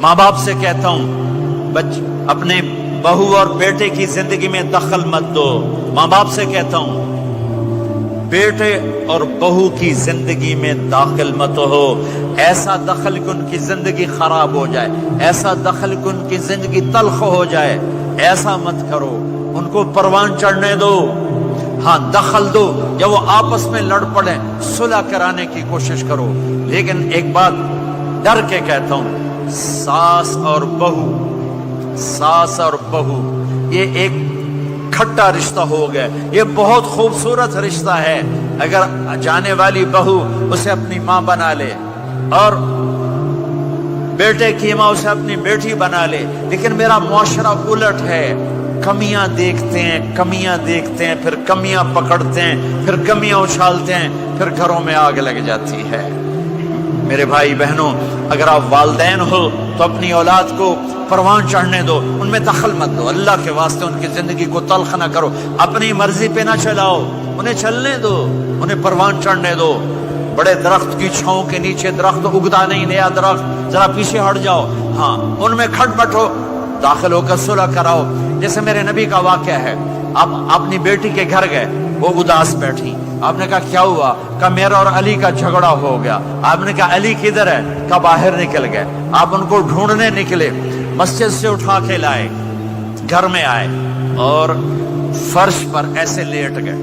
माँ बाप से कहता हूं अपने बहू और बेटे की जिंदगी में दखल मत दो। माँ बाप से कहता हूं बेटे और बहू की जिंदगी में दाखिल मत हो। ऐसा दखल कि उनकी जिंदगी खराब हो जाए, ऐसा दखल कि उनकी जिंदगी तल्ख हो जाए, ऐसा मत करो। उनको परवान चढ़ने दो, हाँ दखल दो। जब वो आपस में लड़ पड़े सुलह कराने की कोशिश करो। लेकिन एक बात डर के कहता हूं, सास और बहू ये एक खट्टा रिश्ता हो गया। ये बहुत खूबसूरत रिश्ता है। अगर जाने वाली बहू उसे अपनी माँ बना ले और बेटे की माँ उसे अपनी बेटी बना ले, लेकिन मेरा मुआशरा उलट है। कमियां देखते हैं, फिर कमियां पकड़ते हैं, फिर कमियां उछालते हैं, फिर घरों में आग लग जाती है। मेरे भाई बहनों, अगर आप वालिदैन हो तो अपनी औलाद को परवान चढ़ने दो, उनमें दखल मत दो। अल्लाह के वास्ते उनकी जिंदगी को तल्ख न करो, अपनी मर्जी पे ना चलाओ, उन्हें चलने दो, उन्हें परवान चढ़ने दो। बड़े दरख्त की छांव के नीचे दरख्त उगता नहीं, नया दरख्त, जरा पीछे हट जाओ, हाँ उनमें खटपटो, दाखिल होकर सुलह कराओ। जैसे मेरे नबी का वाक़या है, आप अपनी बेटी के घर गए, वो उदास बैठी। आपने कहा क्या हुआ? कहा मेरा और अली का झगड़ा हो गया। आपने कहा अली किधर है? कहा बाहर निकल गए। आप उनको ढूंढने निकले, मस्जिद से उठा के लाए, घर में आए और फर्श पर ऐसे लेट गए,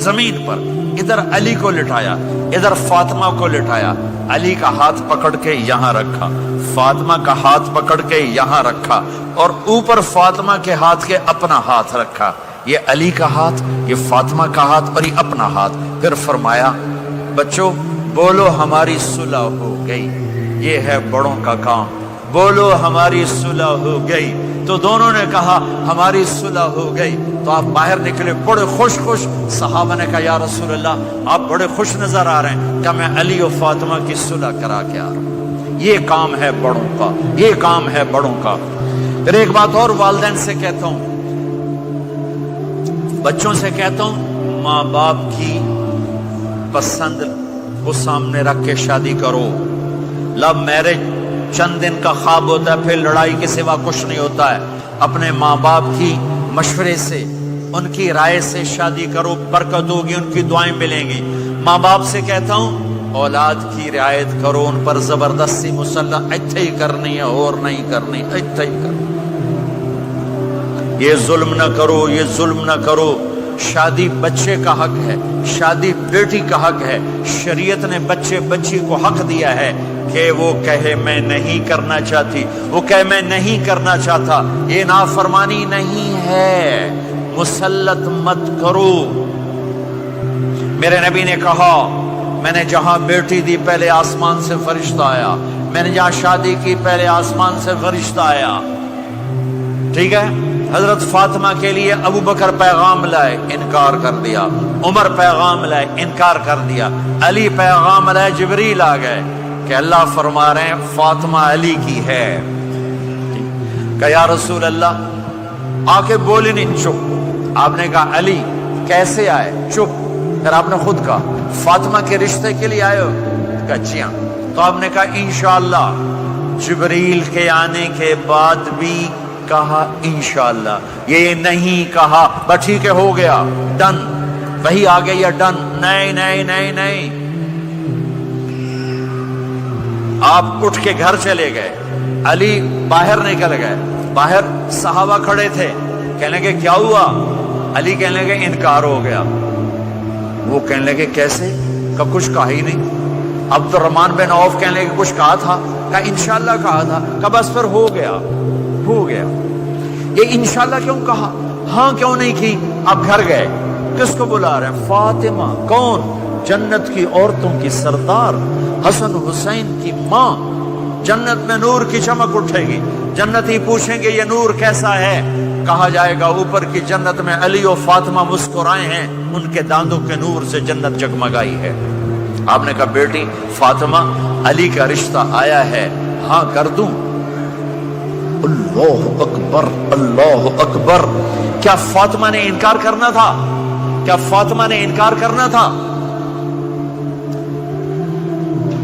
जमीन पर। इधर अली को लिटाया, इधर फातिमा को लिटाया। अली का हाथ पकड़ के यहां रखा, फातिमा का हाथ पकड़ के यहां रखा, और ऊपर फातिमा के हाथ के अपना हाथ रखा। ये अली का हाथ, ये फातिमा का हाथ और ये अपना हाथ। फिर फरमाया बच्चों बोलो हमारी सुलह हो गई। ये है बड़ों का काम, बोलो हमारी सुलह हो गई। तो दोनों ने कहा हमारी सुलह हो गई। तो आप बाहर निकले बड़े खुश। सहाबा ने कहा या रसूल अल्लाह आप बड़े खुश नजर आ रहे हैं। क्या? मैं अली और फातिमा की सुलह करा के आ रहा हूं। ये काम है बड़ों का, ये काम है बड़ों का। फिर एक बात और वालिदैन से कहता हूं, बच्चों से कहता हूं, माँ बाप की पसंद को सामने रख के शादी करो। लव मैरिज चंद दिन का ख्वाब होता है, फिर लड़ाई के सिवा कुछ नहीं होता है। अपने माँ बाप की मशवरे से, उनकी राय से शादी करो, बरकत होगी, उनकी दुआएं मिलेंगी। माँ बाप से कहता हूं औलाद की रियायत करो, उन पर जबरदस्ती मुसल्लत इत्थे ही करनी है और नहीं करनी, इत्थे ही करनी। ये जुल्म न करो, ये जुल्म न करो। शादी बच्चे का हक है, शादी बेटी का हक है। शरीयत ने बच्ची को हक दिया है कि वो कहे मैं नहीं करना चाहती, वो कहे मैं नहीं करना चाहता। ये नाफरमानी नहीं है, मुसल्लत मत करो। मेरे नबी ने कहा मैंने जहां बेटी दी पहले आसमान से फरिश्ता आया, मैंने जहां शादी की पहले आसमान से फरिश्ता आया। ठीक है, हजरत फातिमा के लिए अबू बकर पैगाम लाए, इनकार कर दिया। उमर पैगाम लाए, इनकार कर दिया। अली पैगाम लाए, जिब्रील आ गए कि अल्लाह फरमा रहे हैं फातिमा अली की है। कहा या रसूल अल्लाह, आके बोले नहीं, चुप। आपने कहा अली कैसे आए? चुप। फिर आपने खुद कहा फातिमा के रिश्ते के लिए आए हो? कहा जी हाँ। तो आपने कहा इंशाअल्लाह। जिब्रील के आने के बाद भी कहा इंशाअल्लाह, ये नहीं कहा बस ठीक है हो गया डन, वही आ गई या डन। नहीं नहीं नहीं नहीं, आप उठ के घर चले गए, अली बाहर निकल गए। बाहर सहाबा खड़े थे, कहने लगे क्या हुआ? अली कहने लगे इनकार हो गया। वो कहने लगे कैसे? का कुछ कहा ही नहीं। अब्दुर्रहमान बिन औफ कहने लगे कुछ कहा था? का इंशाअल्लाह कहा था। का बस फिर हो गया, हो गया। ये इंशाअल्लाह क्यों कहा? हाँ क्यों नहीं की? आप घर गए, किसको बुला रहे हैं? फातिमा। कौन? जन्नत की औरतों की सरदार, हसन हुसैन की माँ। जन्नत में नूर की चमक उठेगी, जन्नती पूछेंगे ये नूर कैसा है? कहा जाएगा ऊपर की जन्नत में अली और फातिमा मुस्कुराए हैं, उनके दांतों के नूर से जन्नत जगमगाई है। आपने कहा बेटी फातिमा अली का रिश्ता आया है, हाँ कर दूं? अल्लाह अकबर, अल्लाह अकबर। क्या फातिमा ने इनकार करना था? क्या फातिमा ने इनकार करना था?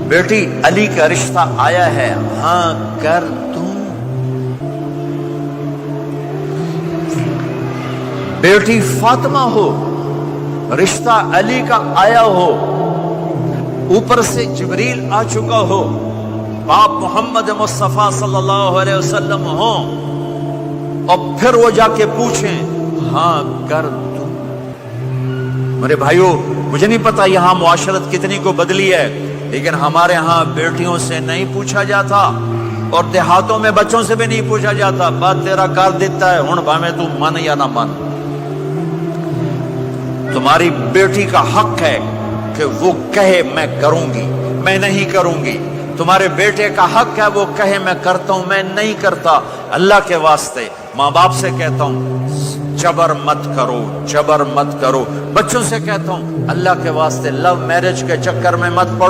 बेटी अली का रिश्ता आया है, हाँ कर दूं। بیٹی فاطمہ ہو، رشتہ علی کا آیا ہو، اوپر سے جبریل آ چکا ہو، باپ محمد مصطفیٰ صلی اللہ علیہ وسلم ہوں، اور پھر وہ جا کے پوچھیں ہاں کر دوں۔ میرے بھائیوں، مجھے نہیں پتا یہاں معاشرت کتنی کو بدلی ہے، لیکن ہمارے ہاں بیٹیوں سے نہیں پوچھا جاتا، اور دیہاتوں میں بچوں سے بھی نہیں پوچھا جاتا، بات تیرا کر دیتا ہے ہن بھاویں تو من یا نہ من۔ تمہاری بیٹی کا حق ہے کہ وہ کہے میں کروں گی، میں نہیں کروں گی۔ تمہارے بیٹے کا حق ہے وہ کہے میں کرتا ہوں، میں نہیں کرتا۔ اللہ کے واسطے ماں باپ سے کہتا ہوں جبر مت کرو، جبر مت کرو۔ بچوں سے کہتا ہوں اللہ کے واسطے لو میرج کے چکر میں مت پڑو۔